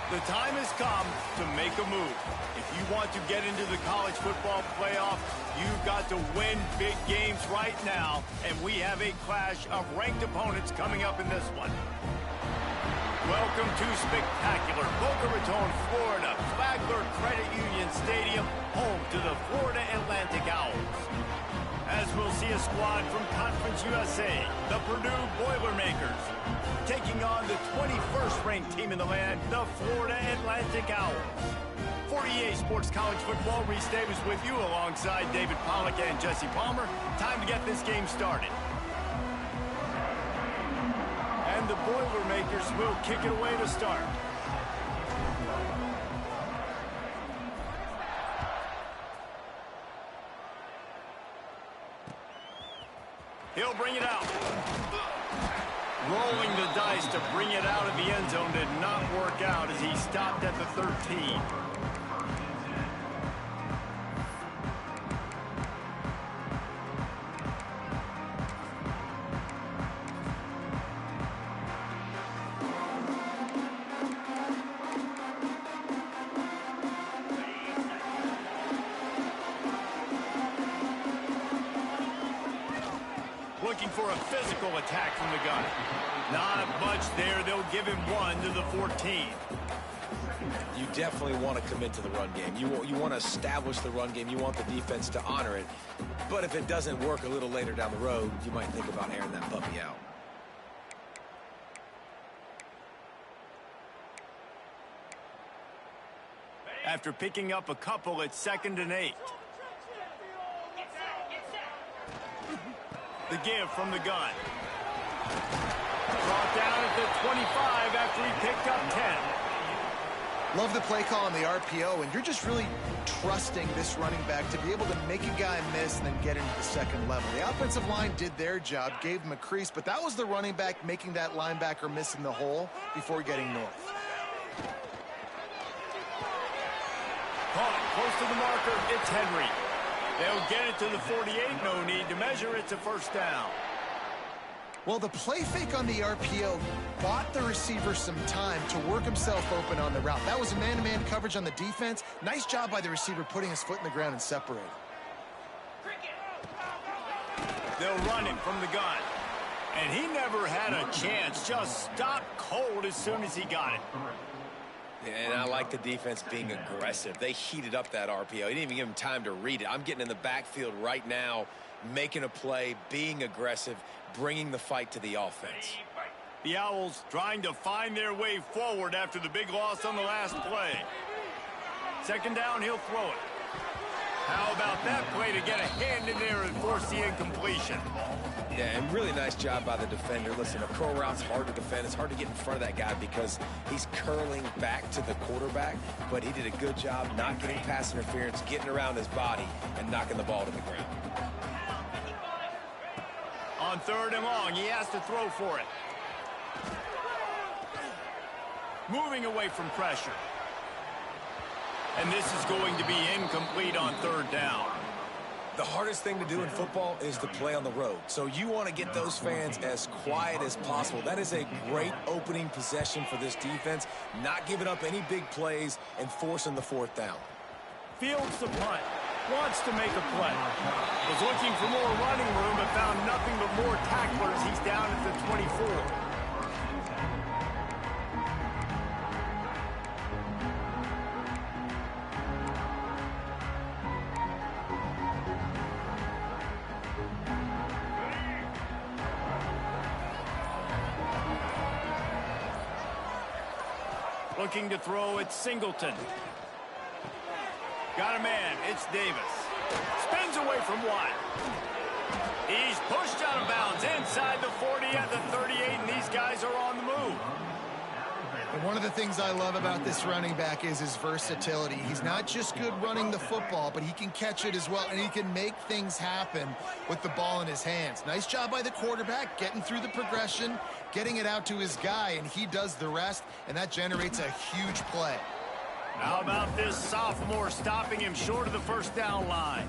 The time has come to make a move. If you want to get into the college football playoff, you've got to win big games right now, and we have a clash of ranked opponents coming up in this one. Welcome to spectacular Boca Raton, Florida, Flagler Credit Union Stadium, home to the Florida Atlantic Owls. As we'll see a squad from Conference USA, the Purdue Boilermakers, taking on the 21st ranked team in the land, the Florida Atlantic Owls. For EA Sports College Football, Reese Davis with you alongside David Pollack and Jesse Palmer. Time to get this game started. And the Boilermakers will kick it away to start. He'll bring it out. Rolling the dice to bring it out of the end zone did not work out as he stopped at the 13. Looking for a physical attack from the gun. Not much there. They'll give him one to the 14. You definitely want to commit to the run game. You want to establish the run game. You want the defense to honor it. But if it doesn't work a little later down the road, you might think about airing that puppy out. After picking up a couple, it's 2nd and 8. The give from the gun. Brought down at the 25 after he picked up 10. Love the play call on the RPO, and you're just really trusting this running back to be able to make a guy miss and then get into the second level. The offensive line did their job, gave him a crease, but that was the running back making that linebacker miss in the hole before getting north. Caught close to the marker. It's Henry. They'll get it to the 48. No need to measure. It's a first down. Well, the play fake on the RPO bought the receiver some time to work himself open on the route. That was a man-to-man coverage on the defense. Nice job by the receiver putting his foot in the ground and separating. They'll run him from the gun. And he never had a chance. Just stopped cold as soon as he got it. And I like the defense being aggressive. They heated up that RPO. He didn't even give him time to read it. I'm getting in the backfield right now, making a play, being aggressive, bringing the fight to the offense. The Owls trying to find their way forward after the big loss on the last play. 2nd down, he'll throw it. How about that play to get a hand in there and force the incompletion? Yeah, and really nice job by the defender. Listen, a curl route's hard to defend. It's hard to get in front of that guy because he's curling back to the quarterback, but he did a good job not getting pass interference, getting around his body, and knocking the ball to the ground. On 3rd and long, he has to throw for it. Moving away from pressure. And this is going to be incomplete on 3rd down. The hardest thing to do in football is to play on the road. So you want to get those fans as quiet as possible. That is a great opening possession for this defense, not giving up any big plays and forcing the 4th down. Fields the punt. Wants to make a play. Was looking for more running room, but found nothing but more tacklers. He's down at the 24. Looking to throw at Singleton. Got a man. It's Davis. Spins away from one. He's pushed out of bounds inside the 40 at the 38, and these guys are on the move. And one of the things I love about this running back is his versatility. He's not just good running the football, but he can catch it as well, and he can make things happen with the ball in his hands. Nice job by the quarterback, getting through the progression, getting it out to his guy, and he does the rest, and that generates a huge play. How about this sophomore stopping him short of the first down line?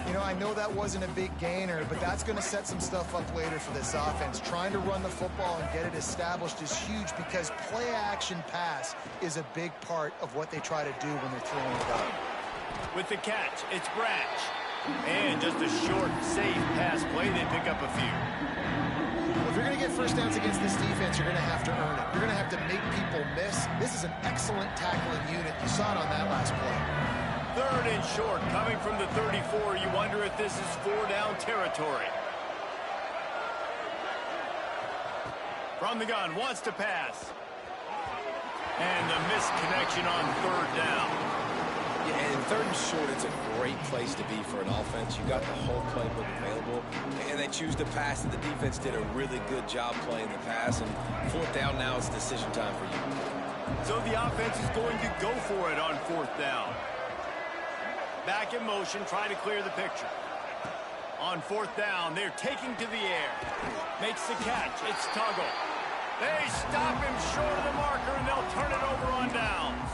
You know, I know that wasn't a big gainer, but that's going to set some stuff up later for this offense. Trying to run the football and get it established is huge because play-action pass is a big part of what they try to do when they're throwing it up. With the catch, it's Branch. And just a short, safe pass play, they pick up a few. Well, if you're going to get first downs against this defense, you're going to have to earn it. You're going to have to make people miss. This is an excellent tackling unit. You saw it on that last play. 3rd and short, coming from the 34. You wonder if this is 4-down territory. From the gun, wants to pass. And the missed connection on 3rd down. Yeah, and 3rd and short, it's a great place to be for an offense. You got the whole playbook available, and they choose to pass, and the defense did a really good job playing the pass. And 4th down now, it's decision time for you. So the offense is going to go for it on 4th down. Back in motion, trying to clear the picture. On 4th down, they're taking to the air. Makes the catch. It's Tuggle. They stop him short of the marker, and they'll turn it over on downs.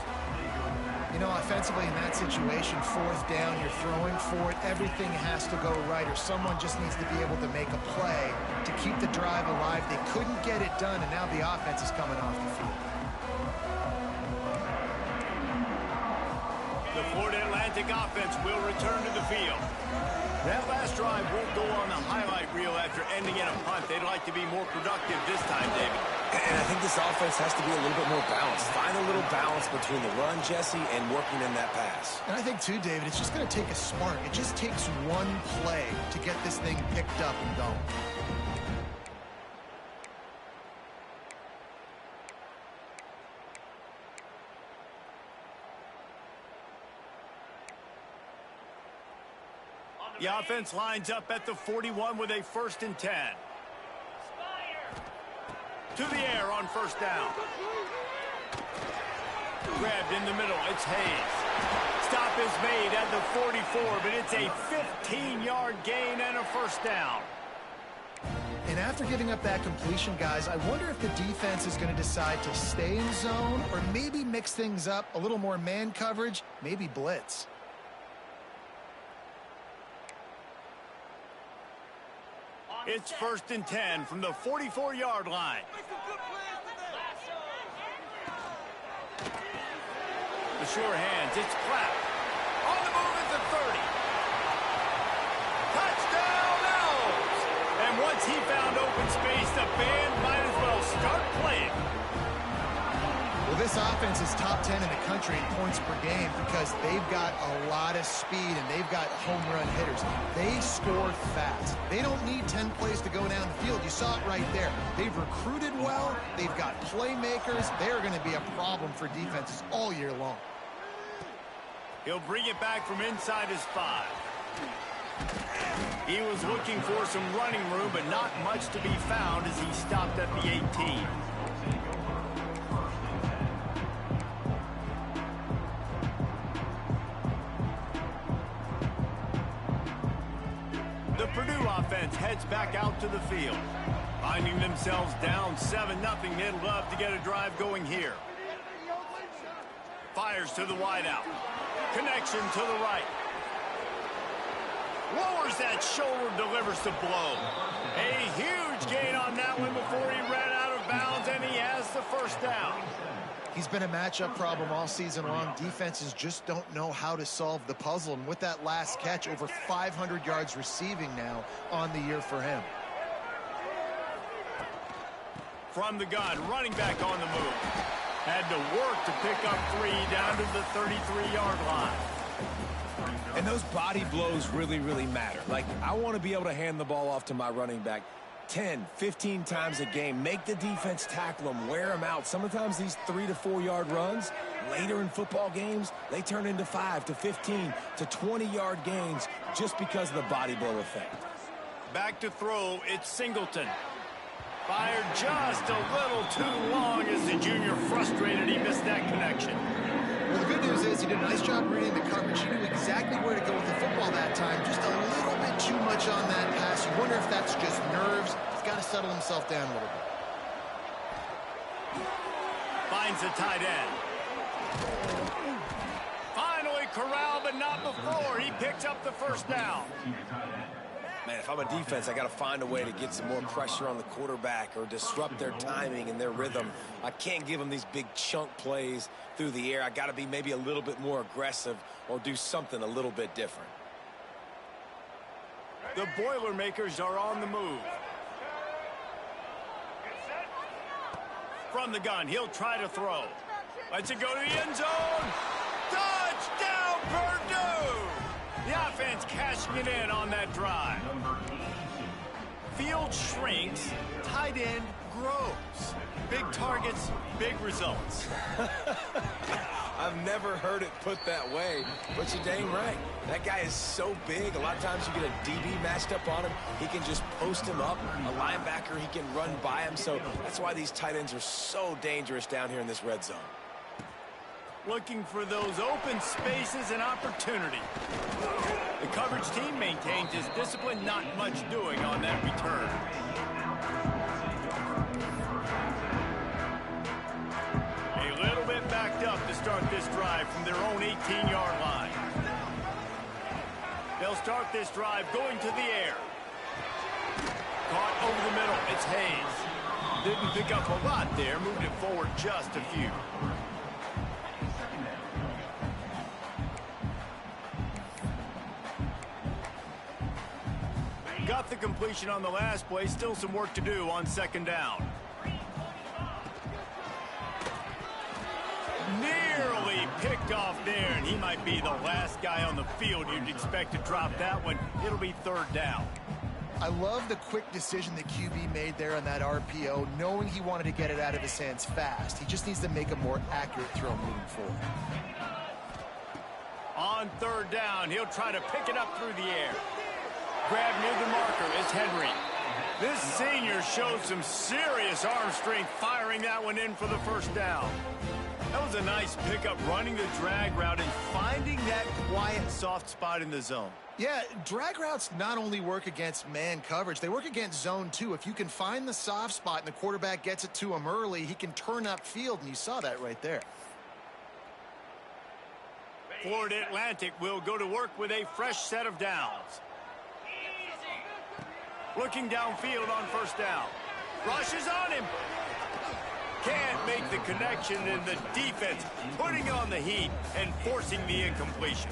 You know, offensively in that situation, 4th down, you're throwing for it. Everything has to go right, or someone just needs to be able to make a play to keep the drive alive. They couldn't get it done, and now the offense is coming off the field. The Florida Atlantic offense will return to the field. That last drive won't go on the highlight reel after ending in a punt. They'd like to be more productive this time, David. And I think this offense has to be a little bit more balanced. Find a little balance between the run, Jesse, and working in that pass. And I think, too, David, it's just going to take a spark. It just takes one play to get this thing picked up and going. The offense lines up at the 41 with a 1st and 10. To the air on 1st down. Grabbed in the middle. It's Hayes. Stop is made at the 44, but it's a 15-yard gain and a 1st down. And after giving up that completion, guys, I wonder if the defense is going to decide to stay in zone or maybe mix things up, a little more man coverage, maybe blitz. It's 1st and 10 from the 44-yard line. The sure hands, it's Clapp. On the move at the 30. Touchdown, Owls! And once he found open space, the band might as well start playing. Well, this offense is top 10 in the country in points per game because they've got a lot of speed and they've got home run hitters. They score fast. They don't need 10 plays to go down the field. You saw it right there. They've recruited well. They've got playmakers. They're going to be a problem for defenses all year long. He'll bring it back from inside his 5. He was looking for some running room, but not much to be found as he stopped at the 18. The Purdue offense heads back out to the field. Finding themselves down 7-0, they'd love to get a drive going here. Fires to the wideout. Connection to the right. Lowers that shoulder, delivers the blow. A huge gain on that one before he ran out of bounds, and he has the 1st down. He's been a matchup problem all season long. Defenses just don't know how to solve the puzzle. And with that last catch, over 500 yards receiving now on the year for him. From the gun, running back on the move. Had to work to pick up 3 down to the 33-yard line. And those body blows really, really matter. Like, I want to be able to hand the ball off to my running back 10, 15 times a game. Make the defense tackle them, wear them out. Sometimes these 3 to 4 yard runs, later in football games, they turn into 5 to 15 to 20-yard gains just because of the body blow effect. Back to throw, it's Singleton. Fired just a little too long as the junior frustrated. He missed that connection. Well, the good news is he did a nice job reading the coverage. He knew exactly where to go with the football that time. Just a little bit too much on that pass. You wonder if that's just nerves. He's got to settle himself down a little bit. Finds the tight end. corral, but not before. He picks up the first down. Man, if I'm a defense, I got to find a way to get some more pressure on the quarterback or disrupt their timing and their rhythm. I can't give them these big chunk plays through the air. I got to be maybe a little bit more aggressive or do something a little bit different. The Boilermakers are on the move. From the gun, he'll try to throw. Lets it go to the end zone. Touchdown, Purdue! The offense cashing it in on that drive. Field shrinks, tight end grows. Big targets, big results. I've never heard it put that way, but you're dang right. That guy is so big. A lot of times you get a DB matched up on him. He can just post him up. A linebacker, he can run by him. So that's why these tight ends are so dangerous down here in this red zone. Looking for those open spaces and opportunity. The coverage team maintains his discipline, not much doing on that return. A little bit backed up to start this drive from their own 18-yard line. They'll start this drive going to the air. Caught over the middle. It's Hayes. Didn't pick up a lot there. Moved it forward just a few. Got the completion on the last play. Still some work to do on second down. Nearly picked off there, and he might be the last guy on the field you'd expect to drop that one. It'll be third down. I love the quick decision the QB made there on that RPO, knowing he wanted to get it out of his hands fast. He just needs to make a more accurate throw moving forward. On third down, he'll try to pick it up through the air. Grab near the marker is Henry. This senior showed some serious arm strength firing that one in for the first down. That was a nice pickup running the drag route and finding that quiet, soft spot in the zone. Yeah, drag routes not only work against man coverage, they work against zone too. If you can find the soft spot and the quarterback gets it to him early, he can turn upfield, and you saw that right there. Florida Atlantic will go to work with a fresh set of downs. Looking downfield on first down. Rushes on him. Can't make the connection, and the defense putting on the heat and forcing the incompletion.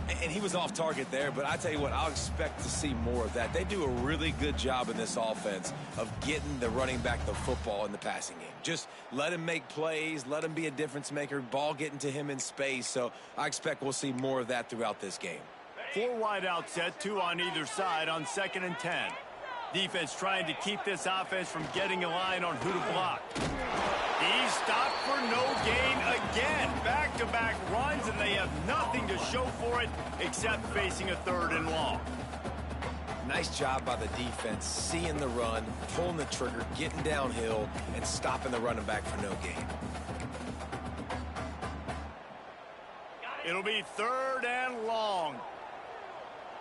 And he was off target there, but I tell you what, I'll expect to see more of that. They do a really good job in this offense of getting the running back the football in the passing game. Just let him make plays, let him be a difference maker, ball getting to him in space. So I expect we'll see more of that throughout this game. 4 wide out set, 2 on either side on 2nd and 10. Defense trying to keep this offense from getting a line on who to block. He's stopped for no gain again. Back-to-back runs, and they have nothing to show for it except facing a 3rd and long. Nice job by the defense, seeing the run, pulling the trigger, getting downhill, and stopping the running back for no gain. It'll be 3rd and long.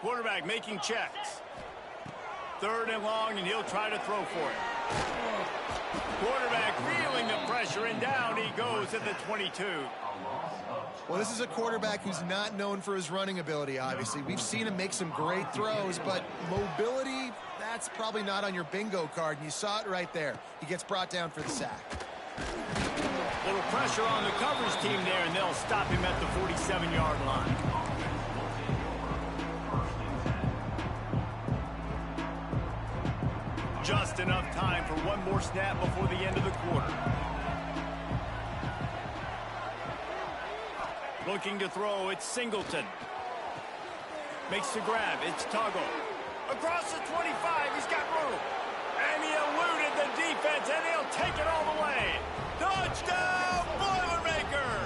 Quarterback making checks. 3rd and long, and he'll try to throw for it. Quarterback feeling the pressure, and down he goes at the 22. Well, this is a quarterback who's not known for his running ability, obviously. We've seen him make some great throws, but mobility, that's probably not on your bingo card, and you saw it right there. He gets brought down for the sack. Little pressure on the coverage team there, and they'll stop him at the 47-yard line. Just enough time for one more snap before the end of the quarter. Looking to throw, it's Singleton. Makes the grab, it's Tuggle. Across the 25, he's got room. And he eluded the defense, and he'll take it all the way. Touchdown, Boilermakers!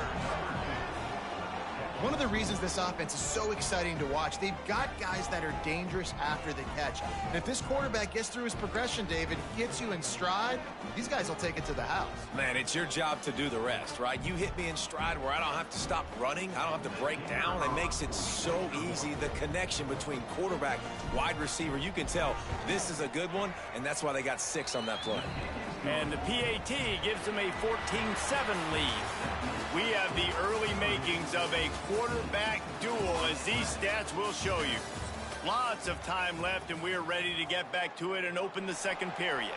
One of the reasons this offense is so exciting to watch, they've got guys that are dangerous after the catch. And if this quarterback gets through his progression, David, hits you in stride, these guys will take it to the house. Man, it's your job to do the rest, right? You hit me in stride where I don't have to stop running. I don't have to break down. It makes it so easy. The connection between quarterback, wide receiver, you can tell this is a good one, and that's why they got 6 on that play. And the PAT gives them a 14-7 lead. We have the early made makings of a quarterback duel, as these stats will show you. Lots of time left, and we are ready to get back to it and open the second period.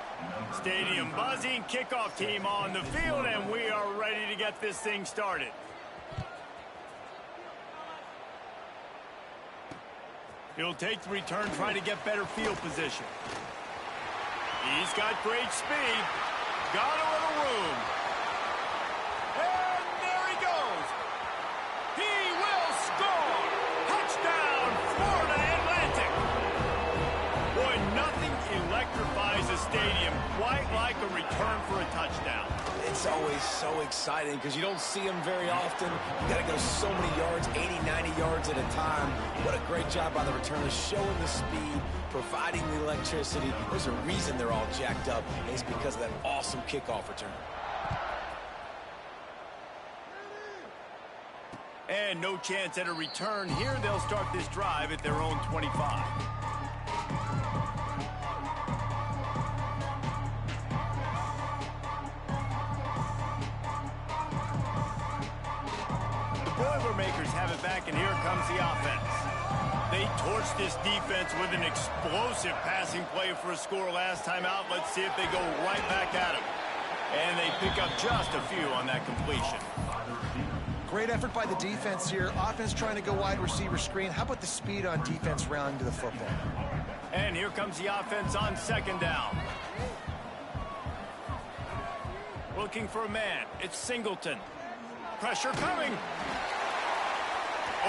Stadium buzzing, kickoff team on the field, and we are ready to get this thing started. He'll take the return, try to get better field position. He's got great speed. Got a little room. And there he goes. He will score. Touchdown, Florida Atlantic. Boy, nothing electrifies a stadium quite like a return for a touchdown. It's always so exciting because you don't see them very often. You got to go so many yards, 80, 90 yards at a time. What a great job by the returners, showing the speed, providing the electricity. There's a reason they're all jacked up, and it's because of that awesome kickoff return. And no chance at a return here. They'll start this drive at their own 25. Boilermakers have it back, and here comes the offense. They torched this defense with an explosive passing play for a score last time out. Let's see if they go right back at him. And they pick up just a few on that completion. Great effort by the defense here. Offense trying to go wide receiver screen. How about the speed on defense rounding to the football? And here comes the offense on second down. Looking for a man. It's Singleton. Pressure coming.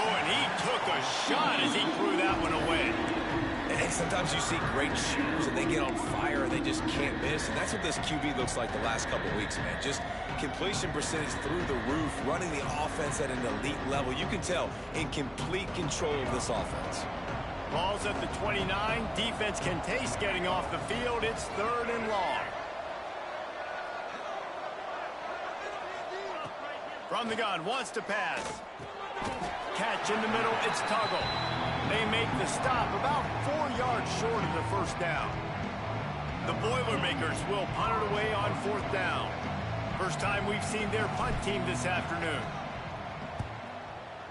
Oh, and he took a shot as he threw that one away. And sometimes you see great shooters and they get on fire and they just can't miss. And that's what this QB looks like the last couple weeks, man. Just completion percentage through the roof, running the offense at an elite level. You can tell in complete control of this offense. Ball's at the 29. Defense can taste getting off the field. It's third and long. From the gun, wants to pass. Catch in the middle, it's Tuggle. They make the stop about 4 yards short of the first down. The Boilermakers will punt it away on fourth down. First time we've seen their punt team this afternoon.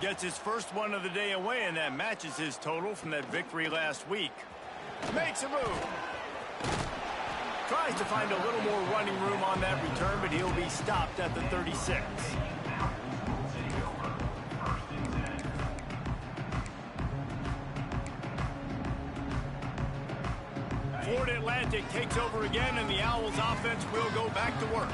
Gets his first one of the day away, and that matches his total from that victory last week. Makes a move. Tries to find a little more running room on that return, but he'll be stopped at the 36. Florida Atlantic takes over again, and the Owls offense will go back to work.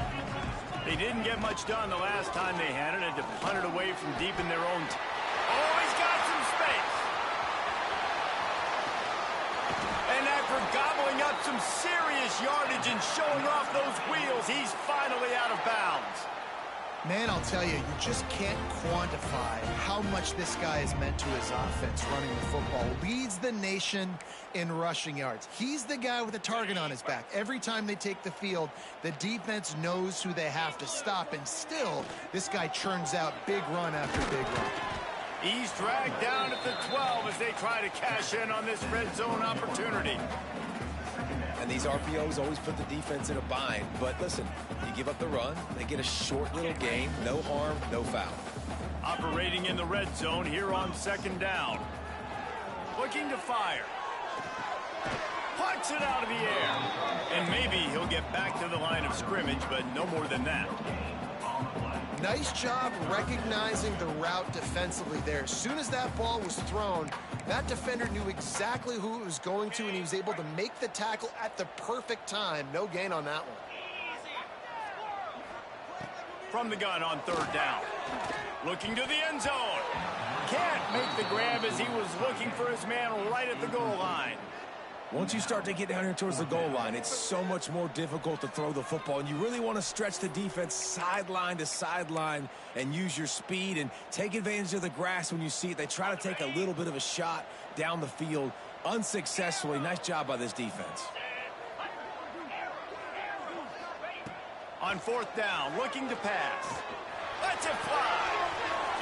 They didn't get much done the last time they had it. Had to punt it away from deep in their own. Oh, he's got some space. And after gobbling up some serious yardage and showing off those wheels, he's finally out of bounds. Man, I'll tell you, you just can't quantify how much this guy has meant to his offense running the football. Leads the nation in rushing yards. He's the guy with the target on his back. Every time they take the field, the defense knows who they have to stop, and still, this guy churns out big run after big run. He's dragged down at the 12 as they try to cash in on this red zone opportunity. And these RPOs always put the defense in a bind. But listen, you give up the run, they get a short little gain, no harm, no foul. Operating in the red zone here on second down. Looking to fire. Punts it out of the air. And maybe he'll get back to the line of scrimmage, but no more than that. Nice job recognizing the route defensively there. As soon as that ball was thrown, that defender knew exactly who it was going to, and he was able to make the tackle at the perfect time. No gain on that one. From the gun on third down. Looking to the end zone. Can't make the grab as he was looking for his man right at the goal line. Once you start to get down here towards the goal line, it's so much more difficult to throw the football, and you really want to stretch the defense sideline to sideline and use your speed and take advantage of the grass when you see it. They try to take a little bit of a shot down the field unsuccessfully. Nice job by this defense. On fourth down, looking to pass. Lets it fly.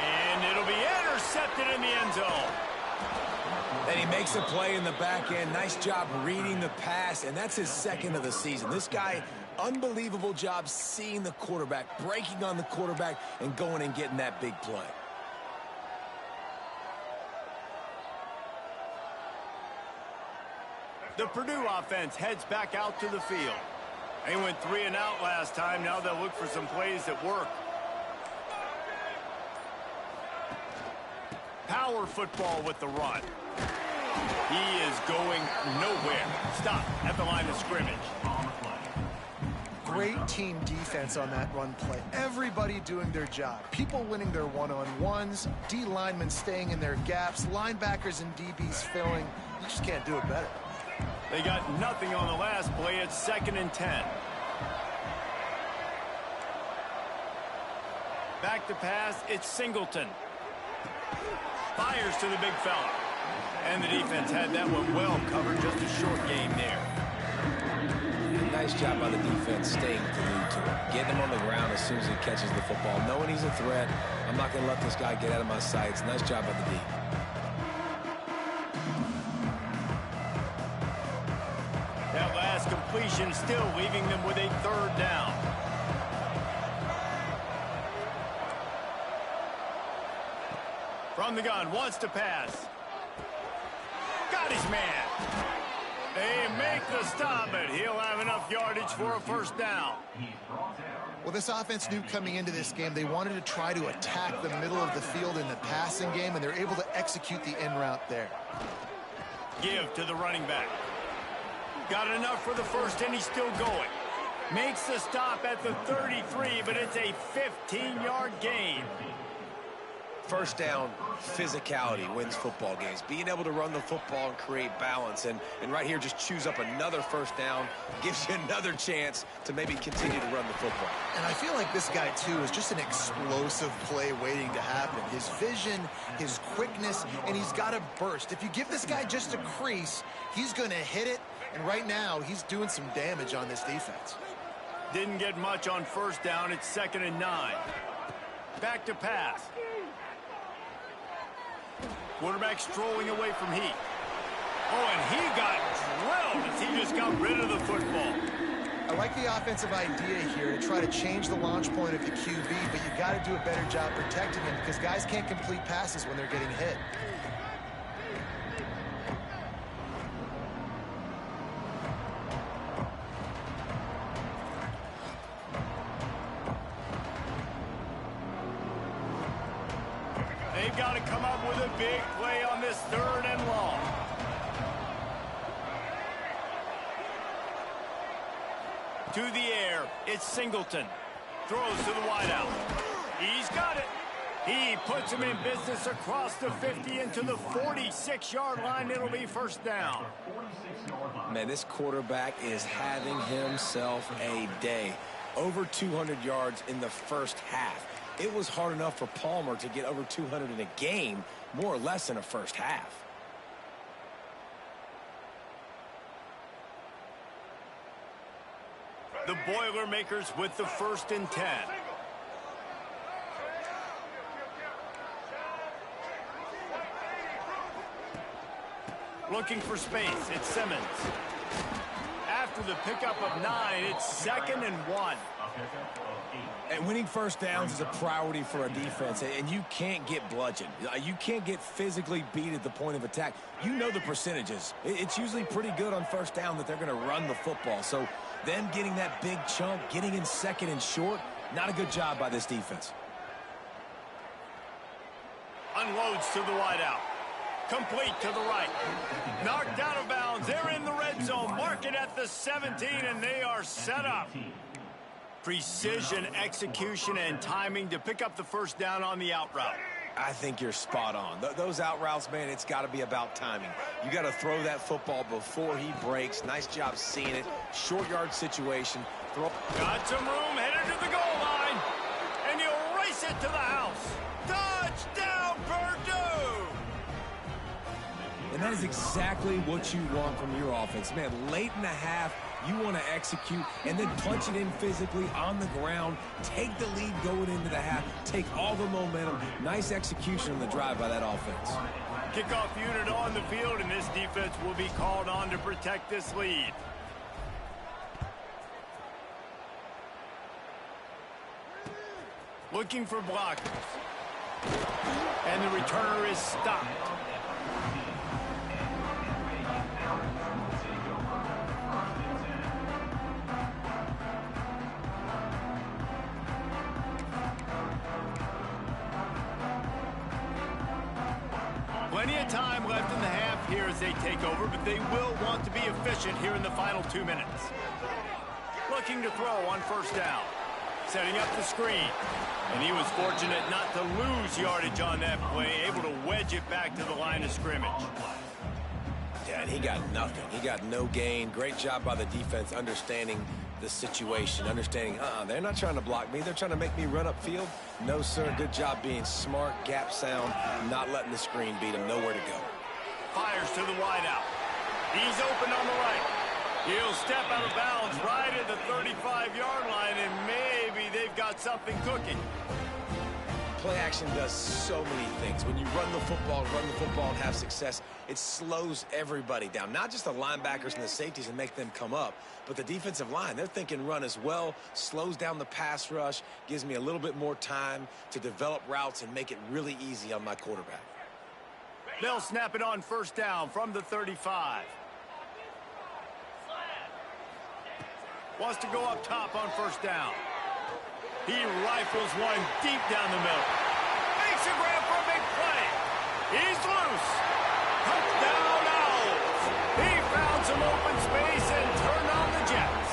And it'll be intercepted in the end zone. And he makes a play in the back end. Nice job reading the pass, and that's his second of the season. This guy, unbelievable job seeing the quarterback, breaking on the quarterback, and going and getting that big play. The Purdue offense heads back out to the field. They went 3 and out last time. Now they'll look for some plays that work. Power football with the run. He is going nowhere. Stop at the line of scrimmage. Great team defense on that run play. Everybody doing their job. People winning their one-on-ones, D linemen staying in their gaps, linebackers and DBs filling. You just can't do it better. They got nothing on the last play. It's 2nd and 10. Back to pass. It's Singleton. Fires to the big fella. And the defense had that one well covered. Just a short game there. Nice job by the defense staying glued to him. Getting him on the ground as soon as he catches the football. Knowing he's a threat. I'm not going to let this guy get out of my sights. Nice job by the D. That last completion still leaving them with a 3rd down. From the gun, wants to pass. Got his man. They make the stop, but he'll have enough yardage for a 1st down. Well, this offense knew coming into this game they wanted to try to attack the middle of the field in the passing game, and they're able to execute the in route there. Give to the running back. Got enough for the 1st, and he's still going. Makes the stop at the 33, but it's a 15-yard gain. 1st down, physicality wins football games. Being able to run the football and create balance. And right here, just choose up another 1st down. Gives you another chance to maybe continue to run the football. And I feel like this guy, too, is just an explosive play waiting to happen. His vision, his quickness, and he's got a burst. If you give this guy just a crease, he's going to hit it. And right now, he's doing some damage on this defense. Didn't get much on 1st down. It's 2nd and 9. Back to pass. Quarterback strolling away from Heat. Oh, and he got drilled as he just got rid of the football. I like the offensive idea here to try to change the launch point of the QB, but you got to do a better job protecting him because guys can't complete passes when they're getting hit. They've got to come up with a big play on this 3rd and long. To the air, it's Singleton. Throws to the wideout. He's got it. He puts him in business across the 50 into the 46-yard line. It'll be 1st down. Man, this quarterback is having himself a day. Over 200 yards in the 1st half. It was hard enough for Palmer to get over 200 in a game, more or less in a 1st half. The Boilermakers with the 1st and 10. Looking for space, it's Simmons. After the pickup of 9, it's 2nd and 1. And winning 1st downs is a priority for a defense, and you can't get bludgeoned. You can't get physically beat at the point of attack. You know the percentages. It's usually pretty good on 1st down that they're going to run the football. So them getting that big chunk, getting in 2nd and short, not a good job by this defense. Unloads to the wideout. Complete to the right. Knocked out of bounds. They're in the red zone. Mark it at the 17, and they are set up. Precision, execution, and timing to pick up the 1st down on the out route. I think you're spot on. Those out routes, man, it's got to be about timing. You got to throw that football before he breaks. Nice job seeing it. Short yard situation. Got some room, headed to the goal line. And he'll race it to the house. Touchdown, Purdue! And that is exactly what you want from your offense. Man, late in the half, you want to execute and then punch it in physically on the ground. Take the lead going into the half. Take all the momentum. Nice execution on the drive by that offense. Kickoff unit on the field, and this defense will be called on to protect this lead. Looking for blockers. And the returner is stopped. Plenty of time left in the half here as they take over, but they will want to be efficient here in the final 2 minutes. Looking to throw on first down. Setting up the screen. And he was fortunate not to lose yardage on that play, able to wedge it back to the line of scrimmage. Yeah, and he got nothing. He got no gain. Great job by the defense understanding the situation, understanding, they're not trying to block me. They're trying to make me run upfield. No, sir. Good job being smart, gap sound, not letting the screen beat him. Nowhere to go. Fires to the wideout. He's open on the right. He'll step out of bounds right at the 35-yard line, and maybe they've got something cooking. Play action does so many things. When you run the football and have success, it slows everybody down. Not just the linebackers and the safeties and make them come up, but the defensive line. They're thinking run as well, slows down the pass rush, gives me a little bit more time to develop routes and make it really easy on my quarterback. They'll snap it on first down from the 35. Wants to go up top on first down. He rifles one deep down the middle. Makes a grab for a big play. He's loose. Touchdown Owls. He found some open space and turned on the Jets.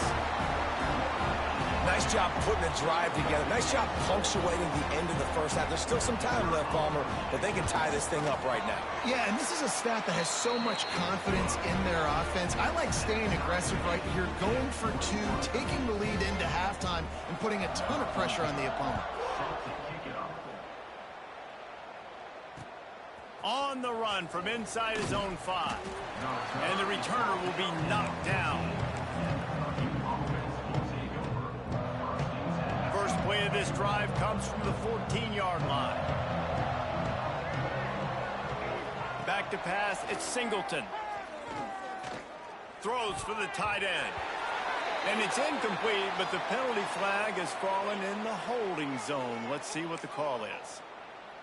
Nice job putting a drive together. Nice job punctuating the end of the first half. There's still some time left, Palmer, but they can tie this thing up right now. Yeah, and this is a staff that has so much confidence in their offense. I like staying aggressive right here, going for two, taking the lead into halftime, and putting a ton of pressure on the opponent. On the run from inside his own 5. And the returner will be knocked down. First play of this drive comes from the 14-yard line. Back to pass, it's Singleton. Throws for the tight end. And it's incomplete, but the penalty flag has fallen in the holding zone. Let's see what the call is.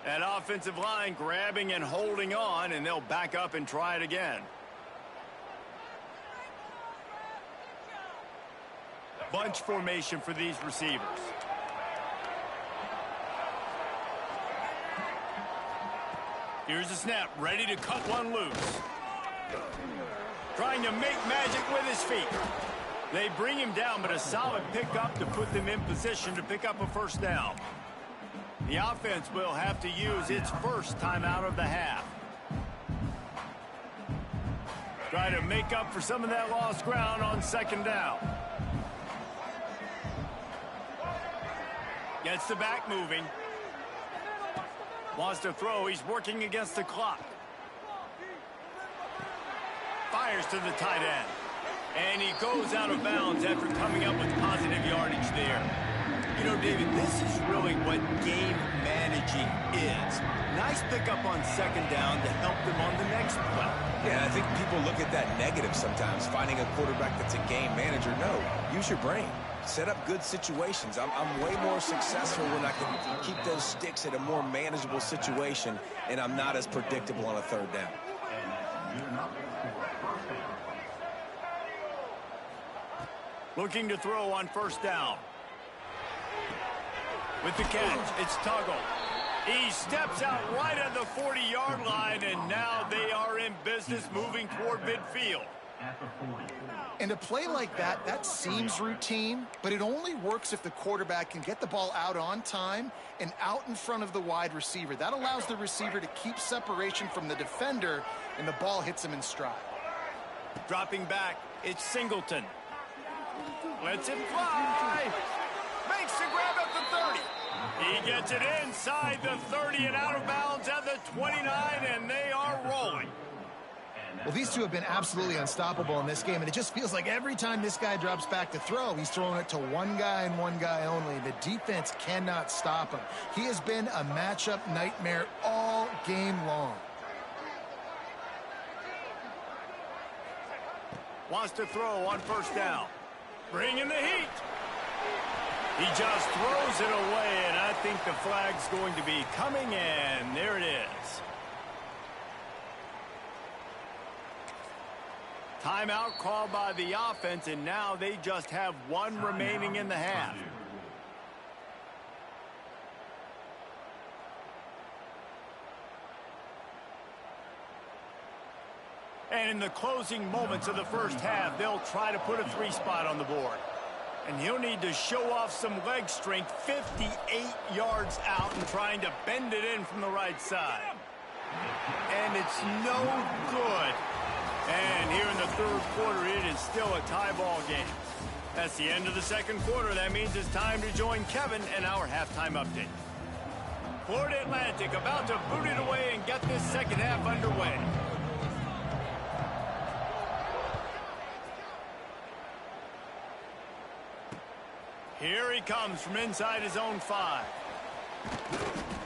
That offensive line grabbing and holding on, and they'll back up and try it again. Bunch formation for these receivers. Here's the snap, ready to cut one loose. Trying to make magic with his feet. They bring him down, but a solid pickup to put them in position to pick up a first down. The offense will have to use its first timeout of the half. Try to make up for some of that lost ground on second down. Gets the back moving. Wants to throw. He's working against the clock. Fires to the tight end. And he goes out of bounds after coming up with positive yardage there. You know, David, this is really what game managing is. Nice pickup on second down to help them on the next play. Yeah, I think people look at that negative sometimes, finding a quarterback that's a game manager. No, use your brain. Set up good situations. I'm way more successful when I can keep those sticks at a more manageable situation, and I'm not as predictable on a third down. Looking to throw on first down. With the catch, it's Tuggle. He steps out right at the 40-yard line, and now they are in business moving toward midfield. And a play like that, that seems routine, but it only works if the quarterback can get the ball out on time and out in front of the wide receiver. That allows the receiver to keep separation from the defender, and the ball hits him in stride. Dropping back, it's Singleton. Lets it fly. Makes the grab at the 30. He gets it inside the 30 and out of bounds at the 29, and they are rolling. Well, these two have been absolutely unstoppable in this game, and it just feels like every time this guy drops back to throw, he's throwing it to one guy and one guy only. The defense cannot stop him. He has been a matchup nightmare all game long. Wants to throw on first down. Bring in the heat. He just throws it away, and I think the flag's going to be coming in. There it is. Timeout called by the offense, and now they just have one remaining in the half. And in the closing moments of the first half, they'll try to put a 3-spot on the board. And he'll need to show off some leg strength 58 yards out and trying to bend it in from the right side. And it's no good. And here in the third quarter, it is still a tie ball game. That's the end of the second quarter. That means it's time to join Kevin and our halftime update. Florida Atlantic about to boot it away and get this second half underway. Here he comes from inside his own 5.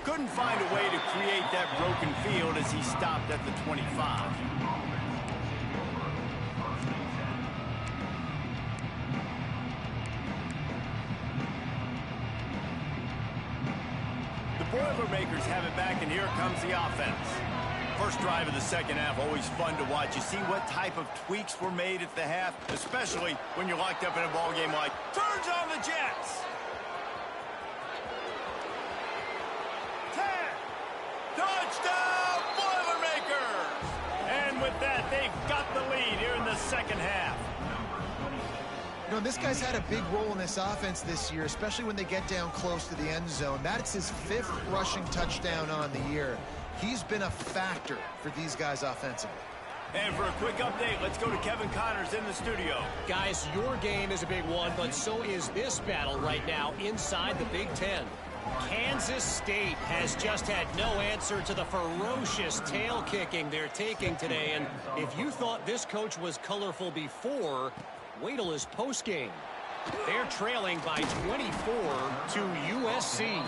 Couldn't find a way to create that broken field as he stopped at the 25. The Boilermakers have it back, and here comes the offense. First drive of the second half, always fun to watch. You see what type of tweaks were made at the half, especially when you're locked up in a ball game like turns on the Jets. 10. Touchdown, Boilermakers! And with that, they've got the lead here in the second half. You know, this guy's had a big role in this offense this year, especially when they get down close to the end zone. That's his 5th rushing touchdown on the year. He's been a factor for these guys offensively. And for a quick update, let's go to Kevin Connors in the studio. Guys, your game is a big one, but so is this battle right now inside the Big Ten. Kansas State has just had no answer to the ferocious tail kicking they're taking today. And if you thought this coach was colorful before, wait till his postgame. They're trailing by 24 to USC.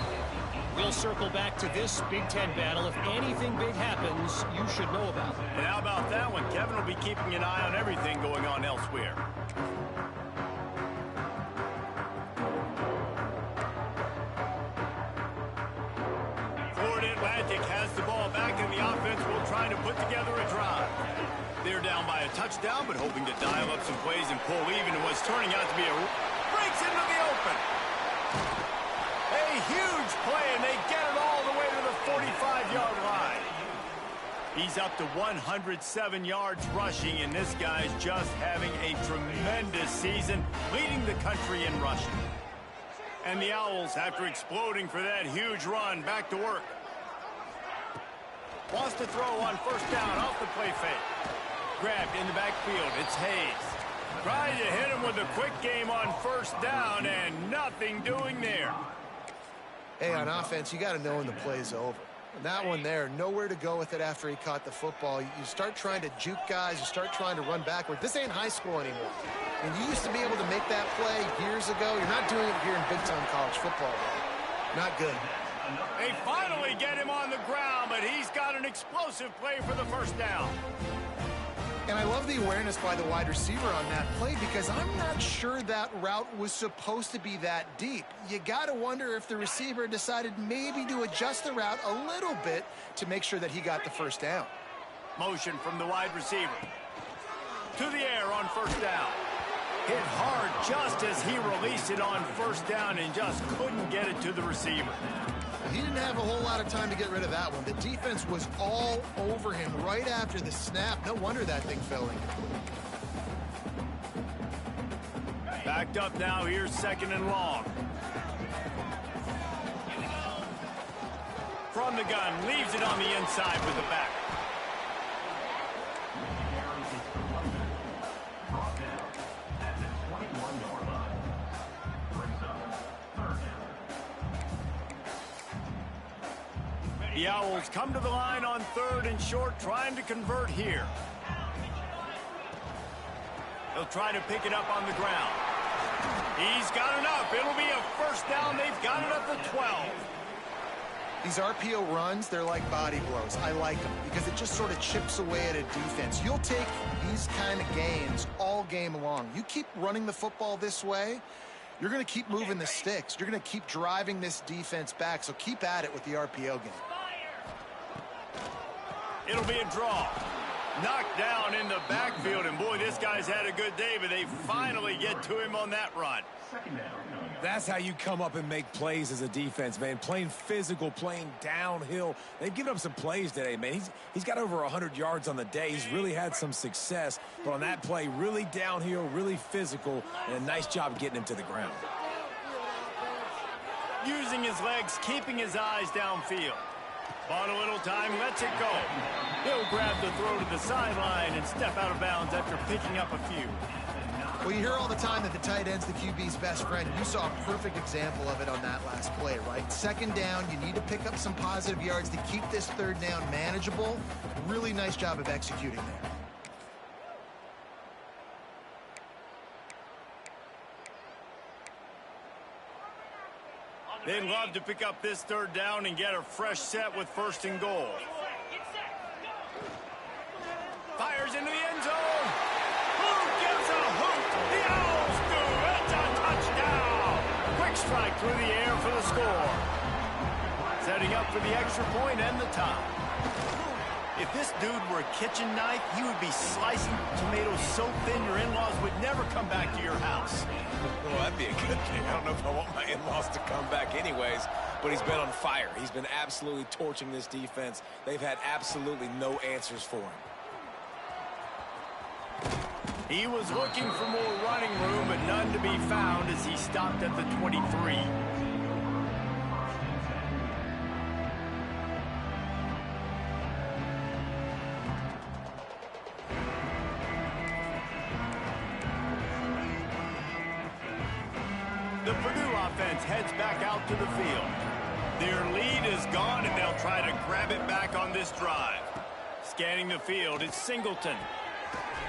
We'll circle back to this Big Ten battle. If anything big happens, you should know about it. And how about that one? Kevin will be keeping an eye on everything going on elsewhere. Florida Atlantic has the ball back, and the offense will try to put together a drive. They're down by a touchdown, but hoping to dial up some plays and pull even in what's turning out to be a breaks into the open. A huge play, and they get it all the way to the 45-yard line. He's up to 107 yards rushing, and this guy's just having a tremendous season, leading the country in rushing. And the Owls, after exploding for that huge run, back to work. Wants to throw on first down off the play fake. Grabbed in the backfield. It's Hayes. Trying to hit him with a quick game on first down, and nothing doing there. Hey, on offense, you got to know when the play's over. And that one there, nowhere to go with it after he caught the football. You start trying to juke guys. You start trying to run backward. This ain't high school anymore. And you used to be able to make that play years ago. You're not doing it here in big-time college football, though. Not good. They finally get him on the ground, but he's got an explosive play for the first down. And I love the awareness by the wide receiver on that play because I'm not sure that route was supposed to be that deep. You got to wonder if the receiver decided maybe to adjust the route a little bit to make sure that he got the first down. Motion from the wide receiver. To the air on first down. Hit hard just as he released it on first down and just couldn't get it to the receiver. He didn't have a whole lot of time to get rid of that one. The defense was all over him right after the snap. No wonder that thing fell in. Backed up now. Here's second and long. From the gun, leaves it on the inside with the back. The Owls come to the line on third and short, trying to convert here. They'll try to pick it up on the ground. He's got enough. It'll be a first down. They've got it at the 12. These RPO runs, they're like body blows. I like them because it just sort of chips away at a defense. You'll take these kind of gains all game long. You keep running the football this way, you're going to keep moving the sticks. You're going to keep driving this defense back, so keep at it with the RPO game. It'll be a draw. Knocked down in the backfield, and boy, this guy's had a good day, but they finally get to him on that run. That's how you come up and make plays as a defense, man. Playing physical, playing downhill. They've given up some plays today, man. He's got over 100 yards on the day. He's really had some success, but on that play, really downhill, really physical, and a nice job getting him to the ground. Using his legs, keeping his eyes downfield. Bought a little time, lets it go. He'll grab the throw to the sideline and step out of bounds after picking up a few. Well, you hear all the time that the tight end's the QB's best friend. You saw a perfect example of it on that last play, right? Second down, you need to pick up some positive yards to keep this third down manageable. Really nice job of executing there. They'd love to pick up this third down and get a fresh set with 1st and goal. Fires into the end zone. Who gives a hoot? The Owls do. It's a touchdown. Quick strike through the air for the score. Setting up for the extra point and the tie. If this dude were a kitchen knife, he would be slicing tomatoes so thin your in-laws would never come back to your house. Well, that'd be a good thing. I don't know if I want my in-laws to come back anyways, but he's been on fire. He's been absolutely torching this defense. They've had absolutely no answers for him. He was looking for more running room, but none to be found as he stopped at the 23. The Purdue offense heads back out to the field. Their lead is gone, and they'll try to grab it back on this drive. Scanning the field, it's Singleton.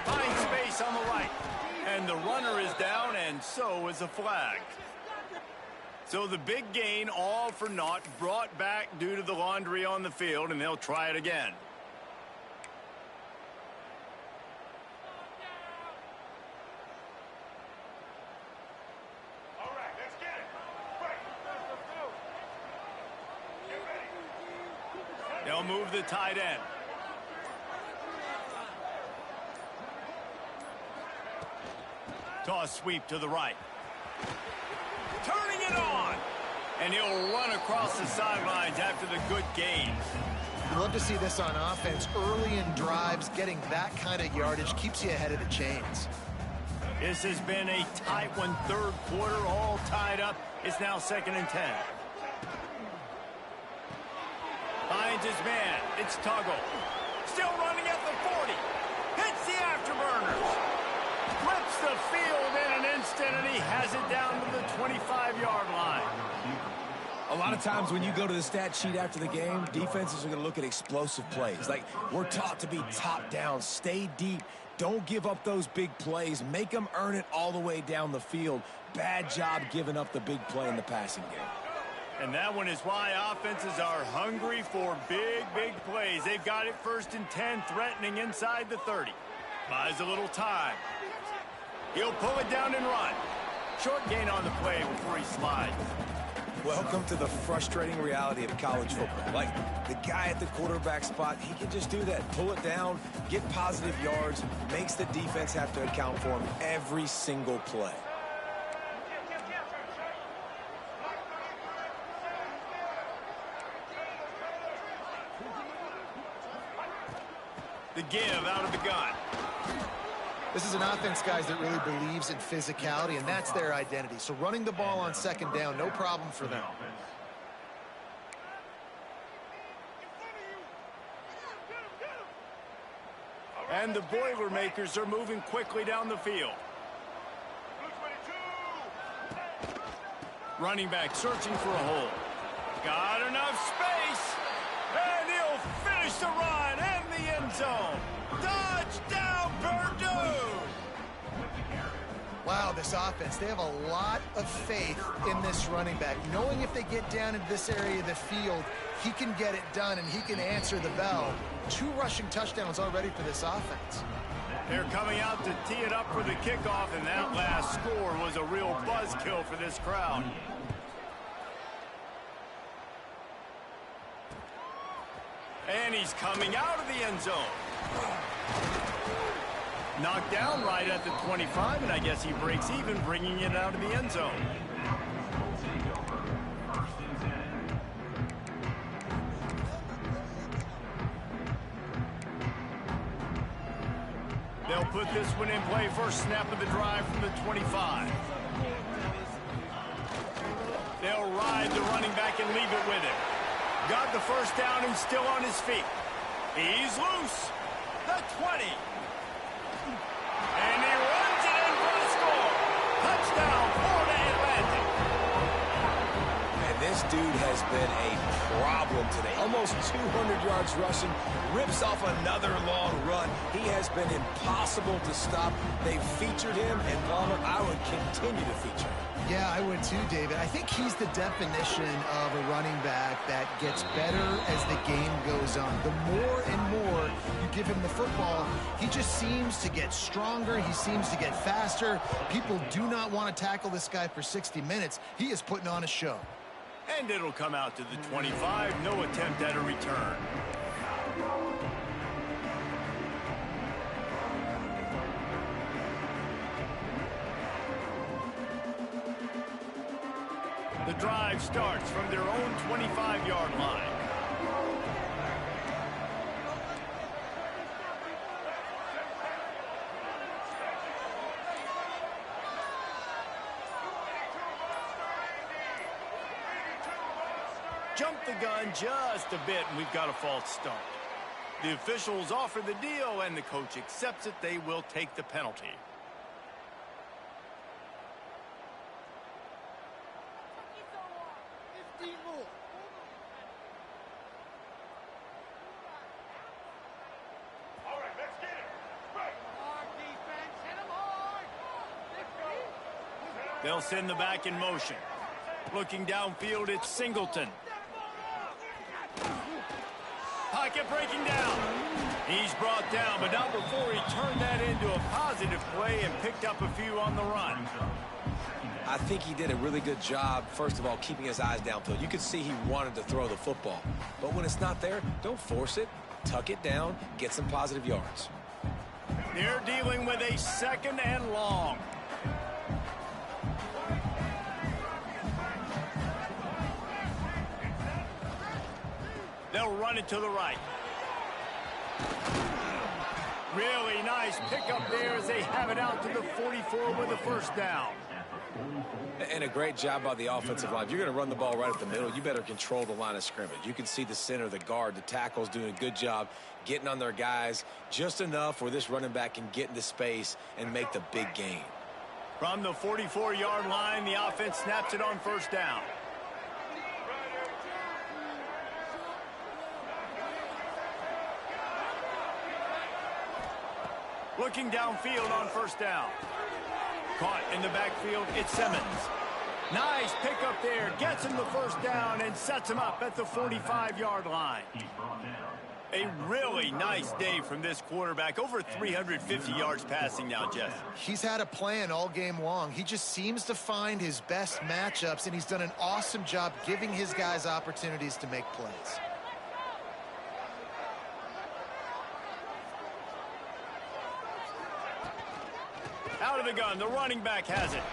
Finds space on the right. And the runner is down, and so is a flag. So the big gain, all for naught, brought back due to the laundry on the field, and they'll try it again. They'll move the tight end. Toss sweep to the right. Turning it on. And he'll run across the sidelines after the good gain. You love to see this on offense. Early in drives, getting that kind of yardage keeps you ahead of the chains. This has been a tight one, third quarter, all tied up. It's now 2nd and 10. Finds his man. It's Tuggle. Still running at the 40. Hits the afterburners. Flips the field in an instant, and he has it down to the 25-yard line. A lot of times when you go to the stat sheet after the game, defenses are going to look at explosive plays. Like, we're taught to be top down, stay deep, don't give up those big plays, make them earn it all the way down the field. Bad job giving up the big play in the passing game. And that one is why offenses are hungry for big, big plays. They've got it 1st and 10, threatening inside the 30. Buys a little time. He'll pull it down and run. Short gain on the play before he slides. Welcome to the frustrating reality of college football. Like, the guy at the quarterback spot, he can just do that. Pull it down, get positive yards, makes the defense have to account for him every single play. The give out of the gun. This is an offense, guys, that really believes in physicality, and that's their identity. So running the ball on 2nd down, no problem for them. And the Boilermakers are moving quickly down the field. Running back searching for a hole. Got enough space. And he'll finish the run in the end zone. Touchdown, Purdue! Wow, this offense, they have a lot of faith in this running back, knowing if they get down into this area of the field, he can get it done and he can answer the bell. 2 rushing touchdowns already for this offense. They're coming out to tee it up for the kickoff, and that last score was a real buzzkill for this crowd. And he's coming out of the end zone. Knocked down right at the 25, and I guess he breaks even, bringing it out of the end zone. They'll put this one in play. First snap of the drive from the 25. They'll ride the running back and leave it with him. Got the first down and still on his feet. He's loose. The 20. And he runs it in for the score. Touchdown, Florida Atlantic. And this dude has been a problem today. Almost 200 yards rushing. Rips off another long run. He has been impossible to stop. They've featured him, and Palmer, I would continue to feature him. Yeah, I would too, David. I think he's the definition of a running back that gets better as the game goes on. The more and more you give him the football, he just seems to get stronger. He seems to get faster. People do not want to tackle this guy for 60 minutes. He is putting on a show. And it'll come out to the 25. No attempt at a return. The drive starts from their own 25-yard line. Jump the gun just a bit, and we've got a false start. The officials offer the deal, and the coach accepts it. They will take the penalty. They'll send the back in motion. Looking downfield, it's Singleton. Pocket breaking down. He's brought down, but not before he turned that into a positive play and picked up a few on the run. I think he did a really good job, first of all, keeping his eyes downfield. You could see he wanted to throw the football. But when it's not there, don't force it. Tuck it down, get some positive yards. They're dealing with a second and long. They'll run it to the right. Really nice pickup there as they have it out to the 44 with a first down. And a great job by the offensive line. If you're going to run the ball right at the middle, you better control the line of scrimmage. You can see the center, the guard, the tackles doing a good job getting on their guys just enough where this running back can get into space and make the big gain. From the 44-yard line, the offense snaps it on first down. Looking downfield on first down. Caught in the backfield, it's Simmons. Nice pickup there. Gets him the first down and sets him up at the 45-yard line. A really nice day from this quarterback. Over 350 yards passing now, Jesse. He's had a plan all game long. He just seems to find his best matchups, and he's done an awesome job giving his guys opportunities to make plays. Out of the gun, the running back has it.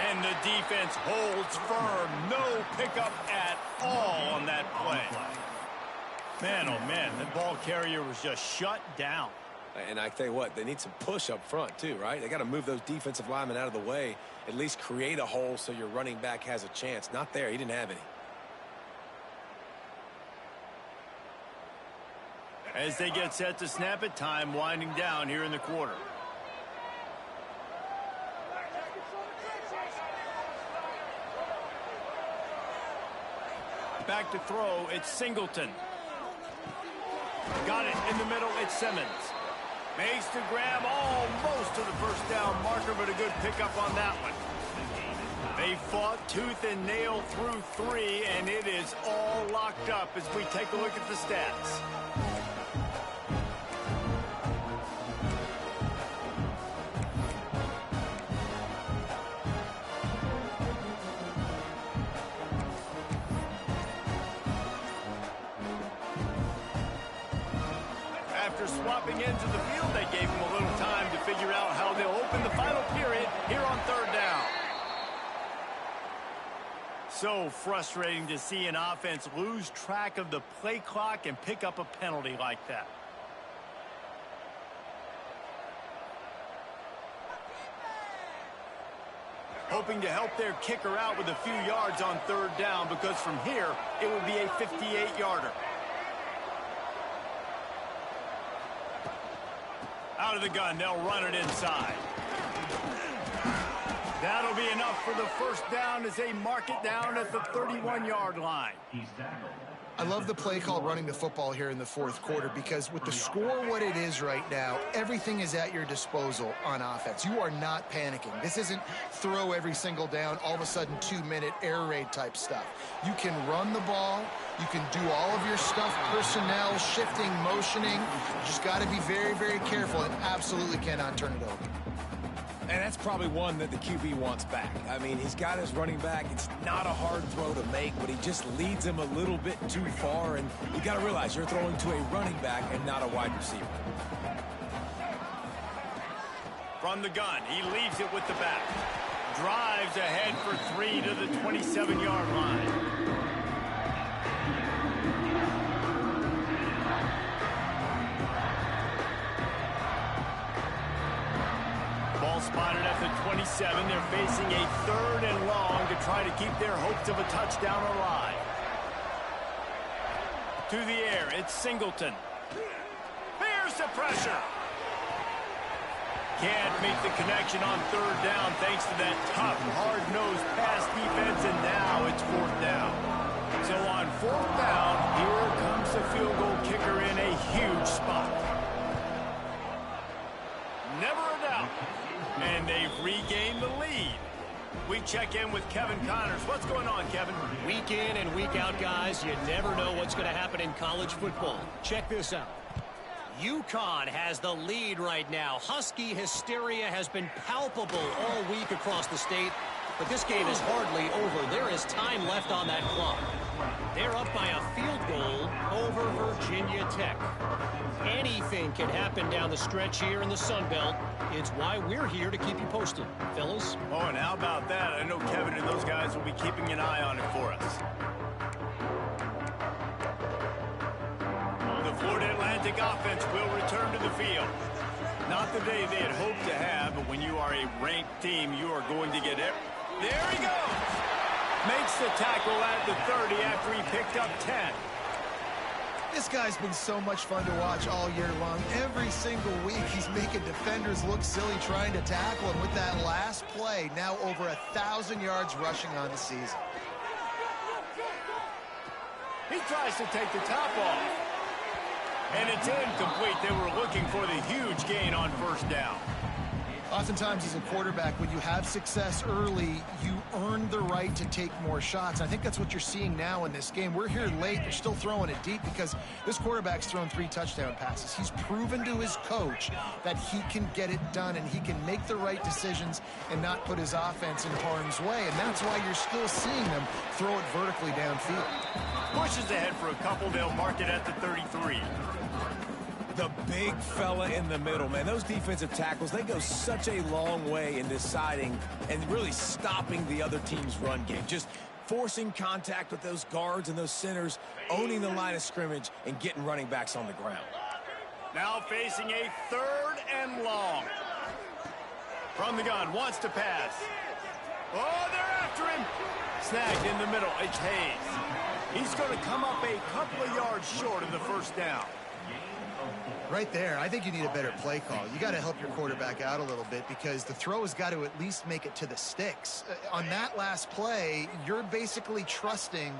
And the defense holds firm. No pickup at all on that play. Man, oh man, the ball carrier was just shut down. And I tell you what, they need some push up front too, right? They got to move those defensive linemen out of the way, at least create a hole so your running back has a chance. Not there, he didn't have any. As they get set to snap it, time winding down here in the quarter. Back to throw, it's Singleton. Got it in the middle, it's Simmons. Makes the grab almost to the first down marker, but a good pickup on that one. They fought tooth and nail through three, and it is all locked up as we take a look at the stats. after swapping ends of the field, they gave him a little time to figure out how they'll open the final period here on third down. So frustrating to see an offense lose track of the play clock and pick up a penalty like that. Hoping to help their kicker out with a few yards on third down, because from here, it will be a 58-yarder. Out of the gun, they'll run it inside. That'll be enough for the first down as they mark it down at the 31-yard line. I love the play call running the football here in the fourth quarter, because with the score what it is right now, everything is at your disposal on offense. You are not panicking. This isn't throw every single down, all of a sudden 2-minute air raid type stuff. You can run the ball. You can do all of your stuff, personnel, shifting, motioning. You just got to be very, very careful and absolutely cannot turn it over. And that's probably one that the QB wants back. I mean, he's got his running back. It's not a hard throw to make, but he just leads him a little bit too far. And you got to realize you're throwing to a running back and not a wide receiver. From the gun, he leaves it with the back. Drives ahead for 3 to the 27-yard line. Spotted at the 27. They're facing a 3rd and long to try to keep their hopes of a touchdown alive. To the air, it's Singleton. Bears the pressure. Can't make the connection on third down thanks to that tough, hard-nosed pass defense, and now it's 4th down. So on 4th down, here comes the field goal kicker in a huge spot. Never a doubt. And they've regained the lead. We check in with Kevin Connors. What's going on, Kevin? Week in and week out, guys, you never know what's going to happen in college football. Check this out. UConn has the lead right now. Husky hysteria has been palpable all week across the state, but this game is hardly over. There is time left on that clock. They're up by a field goal over Virginia Tech. Anything can happen down the stretch here in the Sun Belt. It's why we're here to keep you posted, fellas. Oh, and how about that? I know Kevin and those guys will be keeping an eye on it for us. The Florida Atlantic offense will return to the field. Not the day they had hoped to have, but when you are a ranked team, you are going to get it. There he goes! Makes the tackle at the 30 after he picked up 10. This guy's been so much fun to watch all year long. Every single week, he's making defenders look silly trying to tackle him. With that last play, now over 1,000 yards rushing on the season. He tries to take the top off. And it's incomplete. They were looking for the huge gain on first down. Oftentimes, as a quarterback, when you have success early, you earn the right to take more shots. I think that's what you're seeing now in this game. We're here late. They're still throwing it deep because this quarterback's thrown 3 touchdown passes. He's proven to his coach that he can get it done and he can make the right decisions and not put his offense in harm's way. And that's why you're still seeing them throw it vertically downfield. Pushes ahead for a couple. They'll mark it at the 33. The big fella in the middle, man. Those defensive tackles, they go such a long way in deciding and really stopping the other team's run game. Just forcing contact with those guards and those centers, owning the line of scrimmage, and getting running backs on the ground. Now facing a 3rd and long. From the gun, wants to pass. Oh, they're after him. Snagged in the middle. It's Hayes. He's going to come up a couple of yards short of the first down. Right there, I think you need a better play call. You got to help your quarterback out a little bit because the throw has got to at least make it to the sticks. On that last play, you're basically trusting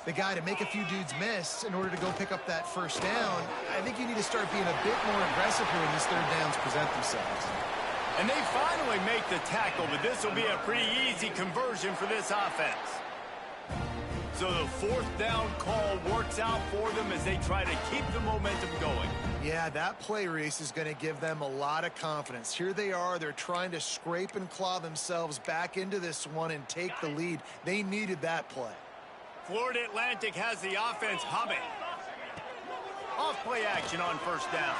the guy to make a few dudes miss in order to go pick up that first down. I think you need to start being a bit more aggressive here when these third downs present themselves. And they finally make the tackle, but this will be a pretty easy conversion for this offense. So the 4th down call works out for them as they try to keep the momentum going. Yeah, that play, Reese, is going to give them a lot of confidence. Here they are. They're trying to scrape and claw themselves back into this one and take the lead. They needed that play. Florida Atlantic has the offense humming. Off play action on first down.